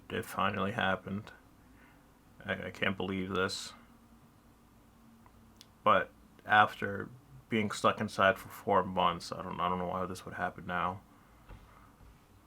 It finally happened. I can't believe this. But after being stuck inside for 4 months, I don't know why this would happen now.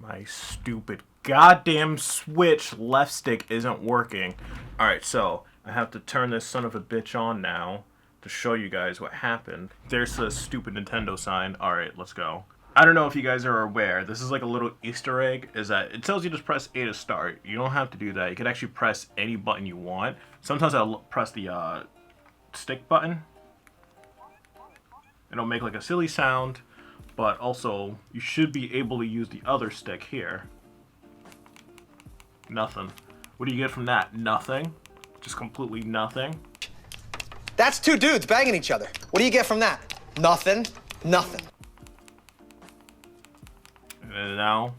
My stupid goddamn Switch left stick isn't working. Alright, so I have to turn this son of a bitch on now to show you guys what happened. There's the stupid Nintendo sign. Alright, let's go. I don't know if you guys are aware, this is like a little Easter egg, is that it tells you to press A to start. You don't have to do that. You can actually press any button you want. Sometimes I'll press the stick button. It'll make like a silly sound, but also you should be able to use the other stick here. Nothing. What do you get from that? Nothing. Just completely nothing. That's two dudes banging each other. What do you get from that? Nothing. Nothing. And now,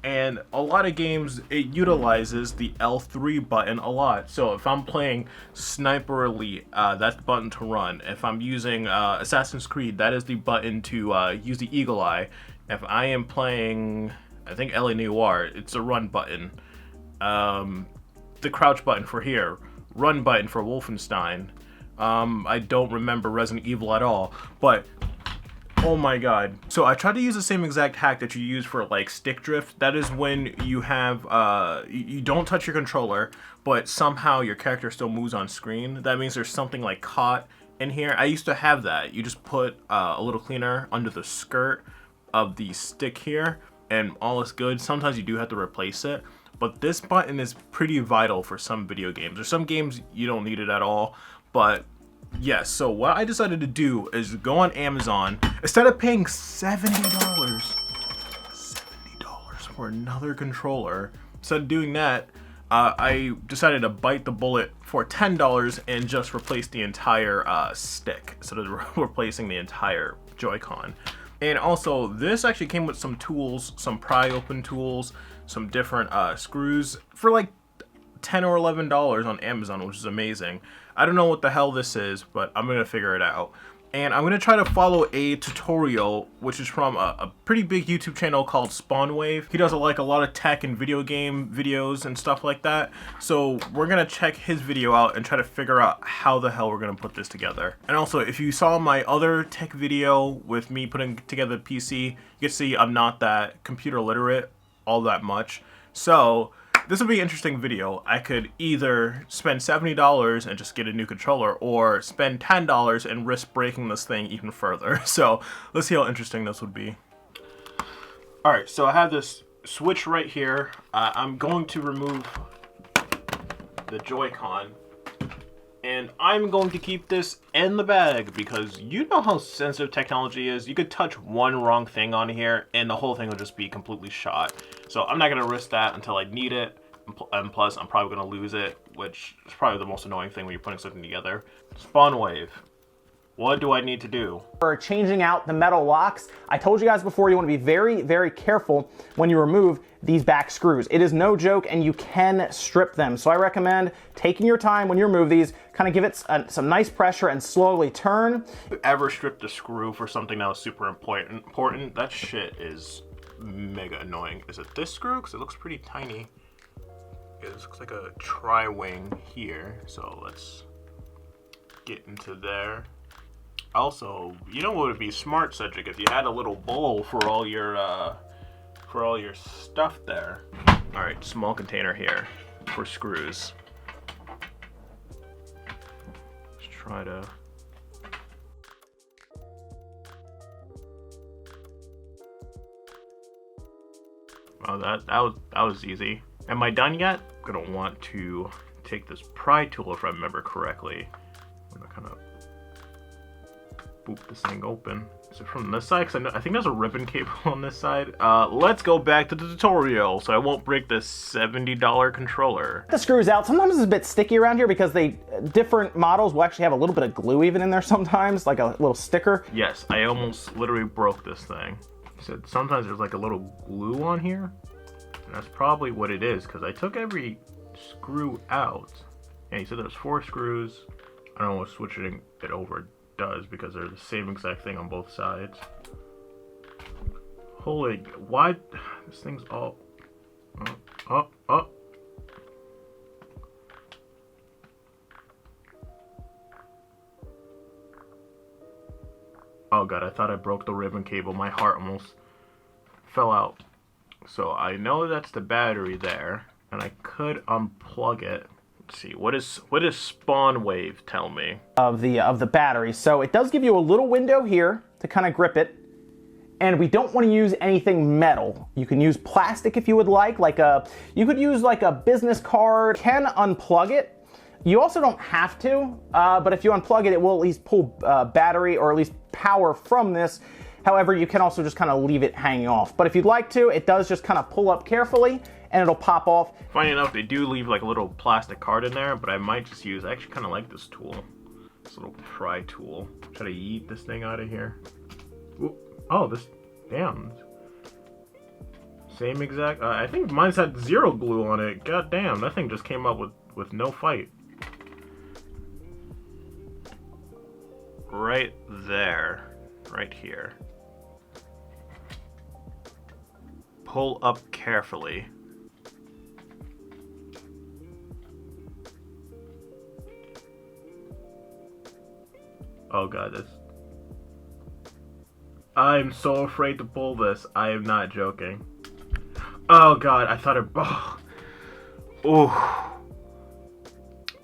and a lot of games, it utilizes the L3 button a lot. So if I'm playing Sniper Elite, that's the button to run. If I'm using Assassin's Creed, that is the button to use the Eagle Eye. If I am playing, I think LA Noire, it's a run button. The crouch button for here, run button for Wolfenstein. I don't remember Resident Evil at all, but oh my god. So I tried to use the same exact hack that you use for like stick drift. That is when you have, you don't touch your controller, but somehow your character still moves on screen. That means there's something like caught in here. I used to have that. You just put a little cleaner under the skirt of the stick here and all is good. Sometimes you do have to replace it, but this button is pretty vital for some video games. There's some games you don't need it at all, but yes, so what I decided to do is go on Amazon. Instead of paying $70 for another controller, instead of doing that, I decided to bite the bullet for $10 and just replace the entire stick instead of replacing the entire Joy-Con. And also, this actually came with some tools, some pry open tools, some different screws for like $10 or $11 on Amazon, which is amazing. I don't know what the hell this is, but I'm gonna figure it out. And I'm gonna try to follow a tutorial, which is from a pretty big YouTube channel called Spawnwave. He does like a lot of tech and video game videos and stuff like that. So we're gonna check his video out and try to figure out how the hell we're gonna put this together. And also, if you saw my other tech video with me putting together the PC, you can see I'm not that computer literate all that much. So this will be an interesting video. I could either spend $70 and just get a new controller, or spend $10 and risk breaking this thing even further. So let's see how interesting this would be. Alright, so I have this switch right here. I'm going to remove the Joy-Con, and I'm going to keep this in the bag because you know how sensitive technology is. You could touch one wrong thing on here and the whole thing will just be completely shot. So I'm not going to risk that until I need it. And plus, I'm probably going to lose it, which is probably the most annoying thing when you're putting something together. Spawnwave. What do I need to do? For changing out the metal locks, I told you guys before you want to be very, very careful when you remove these back screws. It is no joke and you can strip them. So I recommend taking your time when you remove these, kind of give it some nice pressure and slowly turn. If you ever stripped a screw for something that was super important, that shit is mega annoying. Is it this screw? Because it looks pretty tiny. It looks like a tri-wing here. So let's get into there. Also, you know what would be smart, Cedric, if you had a little bowl for all your stuff there. All right, small container here for screws. Let's try to. Oh, that was easy. Am I done yet? I'm gonna want to take this pry tool, if I remember correctly. I'm gonna kind of boop this thing open. Is it from this side? Because I think there's a ribbon cable on this side. Let's go back to the tutorial so I won't break this $70 controller. The screws out. Sometimes it's a bit sticky around here because different models will actually have a little bit of glue even in there sometimes, like a little sticker. Yes, I almost literally broke this thing. So sometimes there's like a little glue on here. And that's probably what it is, because I took every screw out. And he said there's 4 screws. I don't know what switching it over does because they're the same exact thing on both sides. Holy, why this thing's all Oh, oh. Oh god, I thought I broke the ribbon cable. My heart almost fell out. So I know that's the battery there, and I could unplug it. Let's see, what does spawn wave tell me? Of the battery. So it does give you a little window here to kind of grip it. And we don't want to use anything metal. You can use plastic if you would like you could use like a business card. You can unplug it. You also don't have to, but if you unplug it, it will at least pull battery or at least power from this. However, you can also just kind of leave it hanging off. But if you'd like to, it does just kind of pull up carefully and it'll pop off. Funny enough, they do leave like a little plastic card in there, but I might just use, I actually kind of like this tool. This little pry tool. Try to yeet this thing out of here. Ooh. Oh, this, damn. Same exact, I think mine's had 0 glue on it. God damn, that thing just came up with no fight. Right there, right here. Pull up carefully. Oh god, this. I'm so afraid to pull this. I am not joking. Oh god, I thought it. Oh.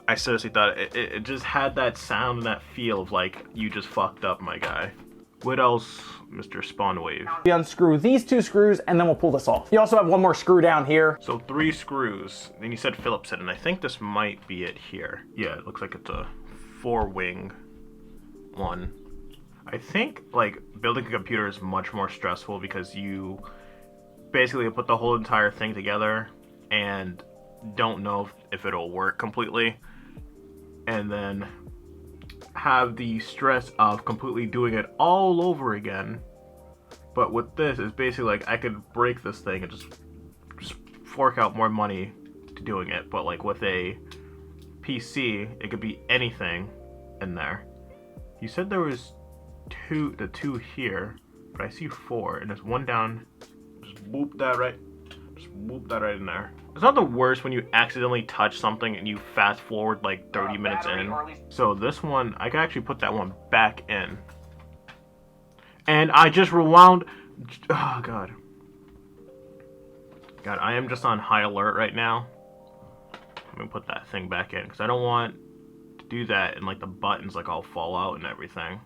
I seriously thought it just had that sound and that feel of like you just fucked up, my guy. What else, Mr. Spawnwave? We unscrew these 2 screws and then we'll pull this off. You also have one more screw down here. So 3 screws. Then you said Phillips head, and I think this might be it here. Yeah, it looks like it's a 4-wing one. I think like building a computer is much more stressful because you basically put the whole entire thing together and don't know if it'll work completely, and then have the stress of completely doing it all over again. But with this, it's basically like I could break this thing and just fork out more money to doing it. But like with a PC, it could be anything in there. You said there was the two here, but I see 4, and there's 1 down. Just boop that right. Just boop that right in there. It's not the worst when you accidentally touch something and you fast forward like 30 minutes in. So this one, I can actually put that one back in. And I just rewound. Oh god. God, I am just on high alert right now. I'm gonna put that thing back in because I don't want to do that and like the buttons like all fall out and everything.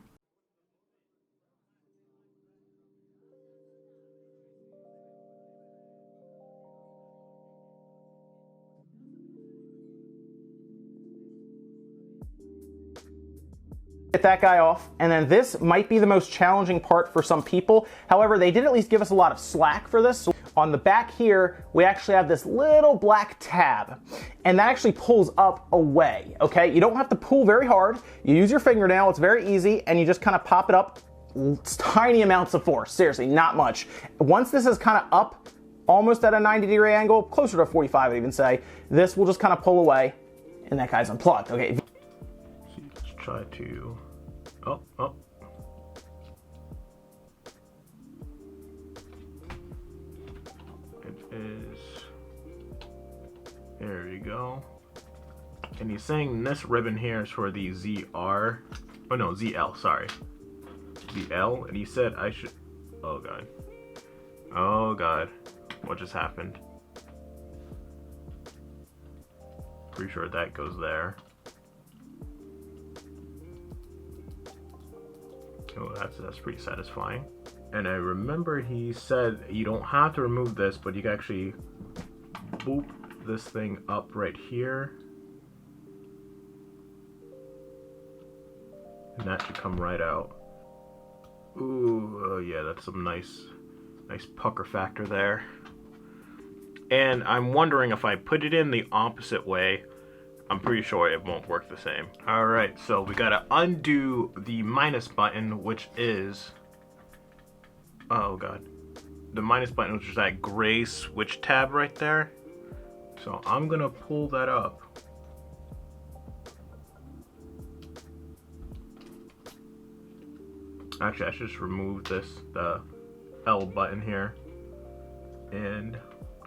Get that guy off, and then this might be the most challenging part for some people. However, they did at least give us a lot of slack for this. So on the back here, we actually have this little black tab, and that actually pulls up away, okay? You don't have to pull very hard. You use your fingernail, it's very easy, and you just kind of pop it up. It's tiny amounts of force, seriously, not much. Once this is kind of up, almost at a 90-degree angle, closer to 45 I'd even say, this will just kind of pull away, and that guy's unplugged, okay? Let's try to, oh. It is, there we go. And he's saying this ribbon here is for the ZR, oh no, ZL, sorry. ZL, and he said I should, oh god. Oh god, what just happened? Pretty sure that goes there. Oh, that's pretty satisfying. And I remember he said you don't have to remove this, but you can actually boop this thing up right here. And that should come right out. Ooh, oh yeah, that's some nice pucker factor there. And I'm wondering if I put it in the opposite way, I'm pretty sure it won't work the same. Alright, so we gotta undo the minus button, which is, oh god, the minus button, which is that gray switch tab right there. So I'm gonna pull that up. Actually, I should just remove this, the L button here, and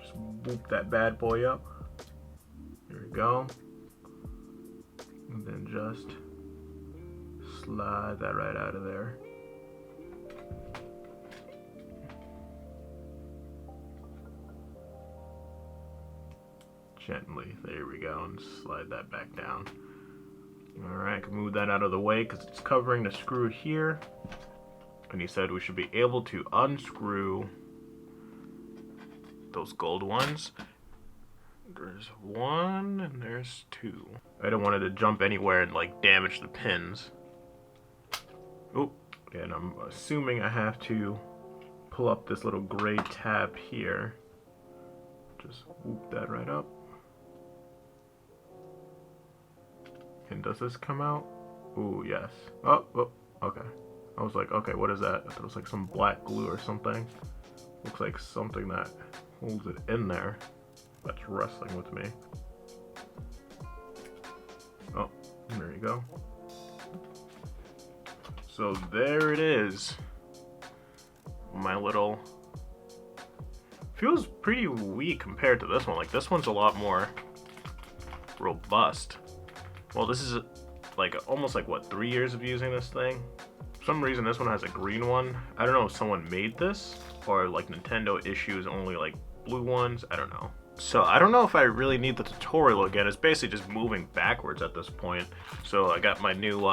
just swoop that bad boy up. Here we go. And then just slide that right out of there. Gently, there we go, and slide that back down. Alright, can move that out of the way because it's covering the screw here. And he said we should be able to unscrew those gold ones. There's one and there's two. I don't want it to jump anywhere and like damage the pins. Oh, and I'm assuming I have to pull up this little gray tab here. Just whoop that right up. And does this come out? Ooh, yes. Oh, okay. I was like, okay, what is that? I thought it was like some black glue or something. Looks like something that holds it in there. That's wrestling with me. Oh, there you go. So there it is. My little... Feels pretty weak compared to this one. Like, this one's a lot more robust. Well, this is like almost like what, 3 years of using this thing? For some reason this one has a green one. I don't know if someone made this or like Nintendo issues only like blue ones. I don't know. So I don't know if I really need the tutorial again. It's basically just moving backwards at this point. So I got my new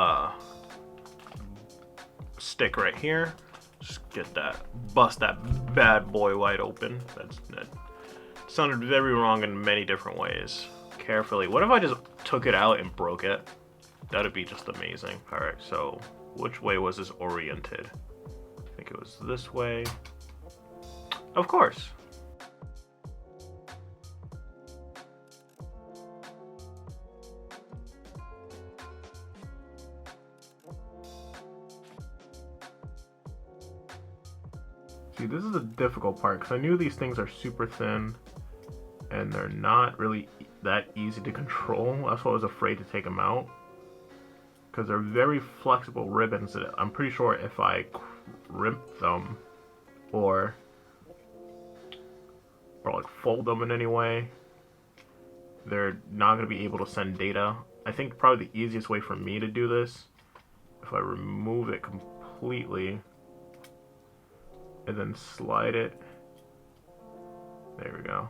stick right here. Just get that, bust that bad boy wide open. That sounded very wrong in many different ways. Carefully. What if I just took it out and broke it? That'd be just amazing. Alright, so which way was this oriented? I think it was this way. Of course. See, this is the difficult part because I knew these things are super thin and they're not really that easy to control. That's why I was afraid to take them out, because they're very flexible ribbons that I'm pretty sure if I crimp them or like fold them in any way, they're not going to be able to send data. I think probably the easiest way for me to do this, if I remove it completely and then slide it, there we go.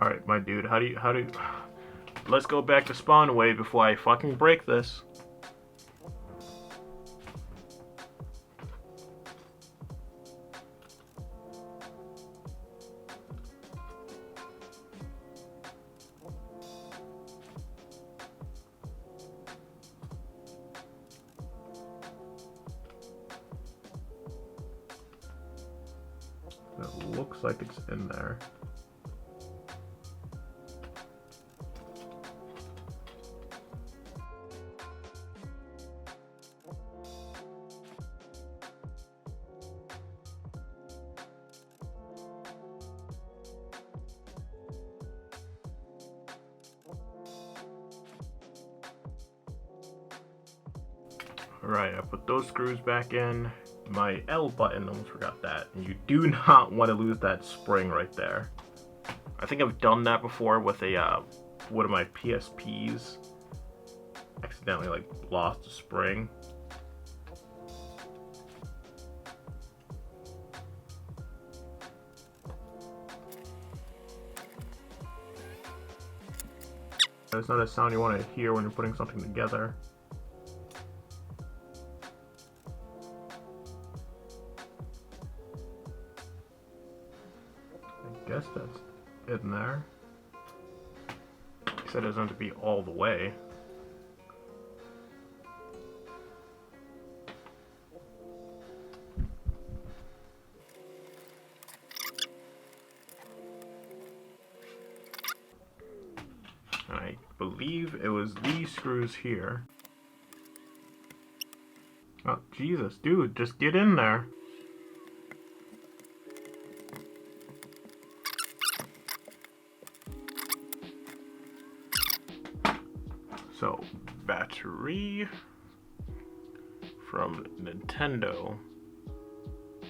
Alright, my dude, how do you... Let's go back to spawn wave before I fucking break this. It looks like it's in there. Alright, I put those screws back in. My L button, almost forgot that. And you do not want to lose that spring right there. I think I've done that before with a one of my PSPs. Accidentally like lost a spring. It's not a sound you want to hear when you're putting something together. I guess that's in there. He said it doesn't have to be all the way. I believe it was these screws here. Oh, Jesus, dude, just get in there. So, battery from Nintendo.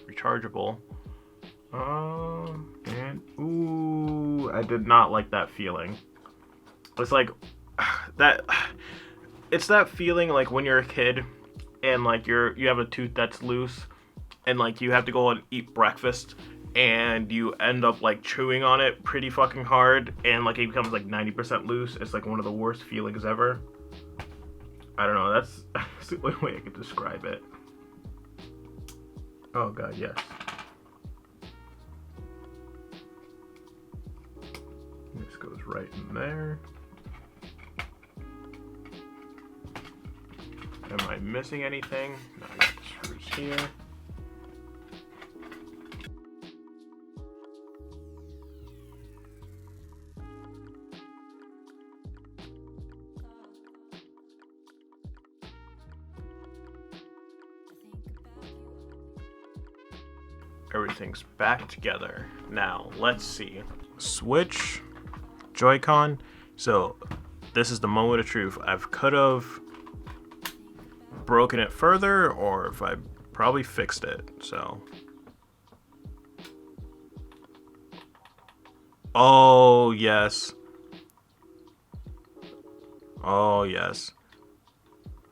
Rechargeable. And ooh, I did not like that feeling. It's like that. It's that feeling like when you're a kid and like you have a tooth that's loose and like you have to go and eat breakfast and you end up like chewing on it pretty fucking hard and like it becomes like 90% loose. It's like one of the worst feelings ever. I don't know, that's the only way I could describe it. Oh god, yes. This goes right in there. Am I missing anything? No, I got the screws here. Everything's back together. Now, let's see. Switch, Joy-Con. So, this is the moment of truth. I could have broken it further, or if I probably fixed it, so. Oh, yes. Oh, yes.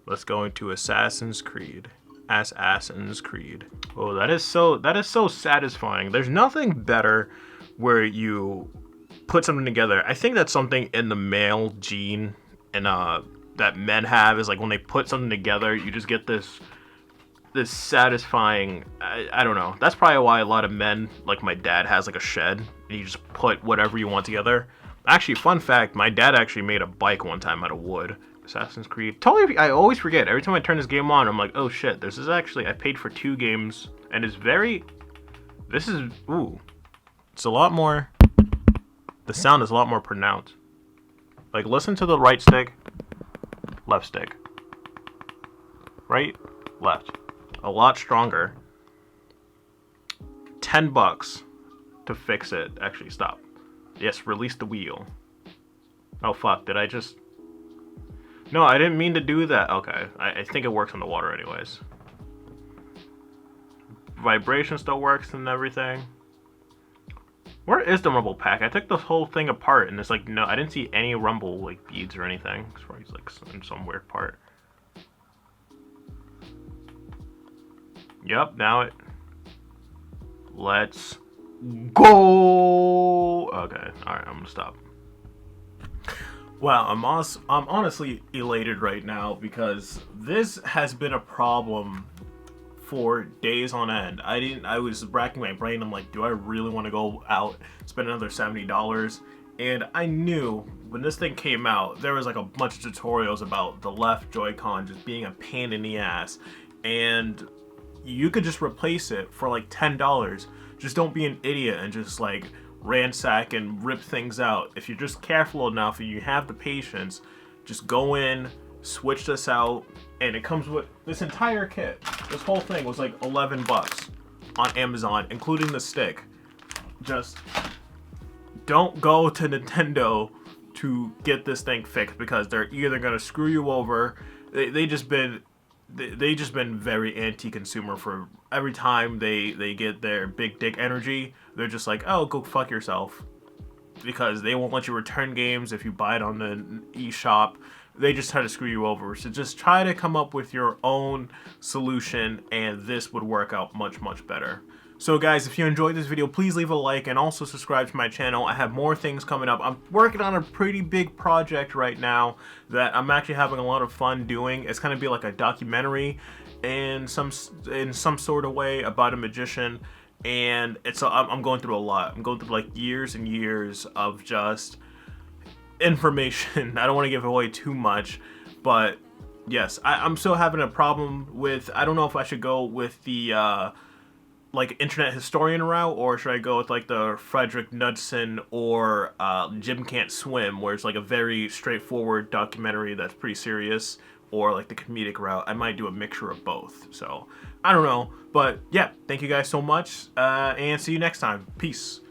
Let's go into Assassin's Creed. Assassin's Creed. Oh, that is so satisfying. There's nothing better where you put something together. I think that's something in the male gene and that men have, is like when they put something together, you just get this satisfying, I don't know. That's probably why a lot of men, like my dad, has like a shed and you just put whatever you want together. Actually, fun fact, my dad actually made a bike one time out of wood. Assassin's Creed. Totally, I always forget. Every time I turn this game on, I'm like, oh shit, this is actually, I paid for 2 games, and it's very, this is, ooh. It's a lot more, the sound is a lot more pronounced. Like, listen to the right stick, left stick. Right, left. A lot stronger. $10 to fix it. Actually, stop. Yes, release the wheel. Oh fuck, did I just... No, I didn't mean to do that. Okay, I think it works on the water anyways. Vibration still works and everything. Where is the rumble pack? I took this whole thing apart and it's like, no, I didn't see any rumble like beads or anything. It's probably like in some weird part. Yep, now it... Let's go! Okay, alright, I'm gonna stop. Wow, I'm honestly elated right now because this has been a problem for days on end. I was racking my brain. I'm like, do I really want to go out, spend another $70? And I knew when this thing came out, there was like a bunch of tutorials about the left Joy-Con just being a pain in the ass. And you could just replace it for like $10. Just don't be an idiot and just like ransack and rip things out. If you're just careful enough and you have the patience, just go in, switch this out, and it comes with this entire kit. This whole thing was like $11 on Amazon, including the stick. Just don't go to Nintendo to get this thing fixed because they're either gonna screw you over. They just been very anti-consumer. For every time they get their big dick energy, they're just like, oh, go fuck yourself, because they won't let you return games if you buy it on the eShop. They just try to screw you over. So just try to come up with your own solution, and this would work out much better. So guys, if you enjoyed this video, please leave a like and also subscribe to my channel. I have more things coming up. I'm working on a pretty big project right now that I'm actually having a lot of fun doing. It's gonna be like a documentary in some sort of way about a magician, and I'm going through a lot. I'm going through like years and years of just information. I don't want to give away too much, but yes, I'm still having a problem with, I don't know if I should go with the like internet historian route, or should I go with like the Frederick Knudsen or Jim Can't Swim, where it's like a very straightforward documentary that's pretty serious, or like the comedic route. I might do a mixture of both. So I don't know, but yeah, thank you guys so much, and see you next time. Peace.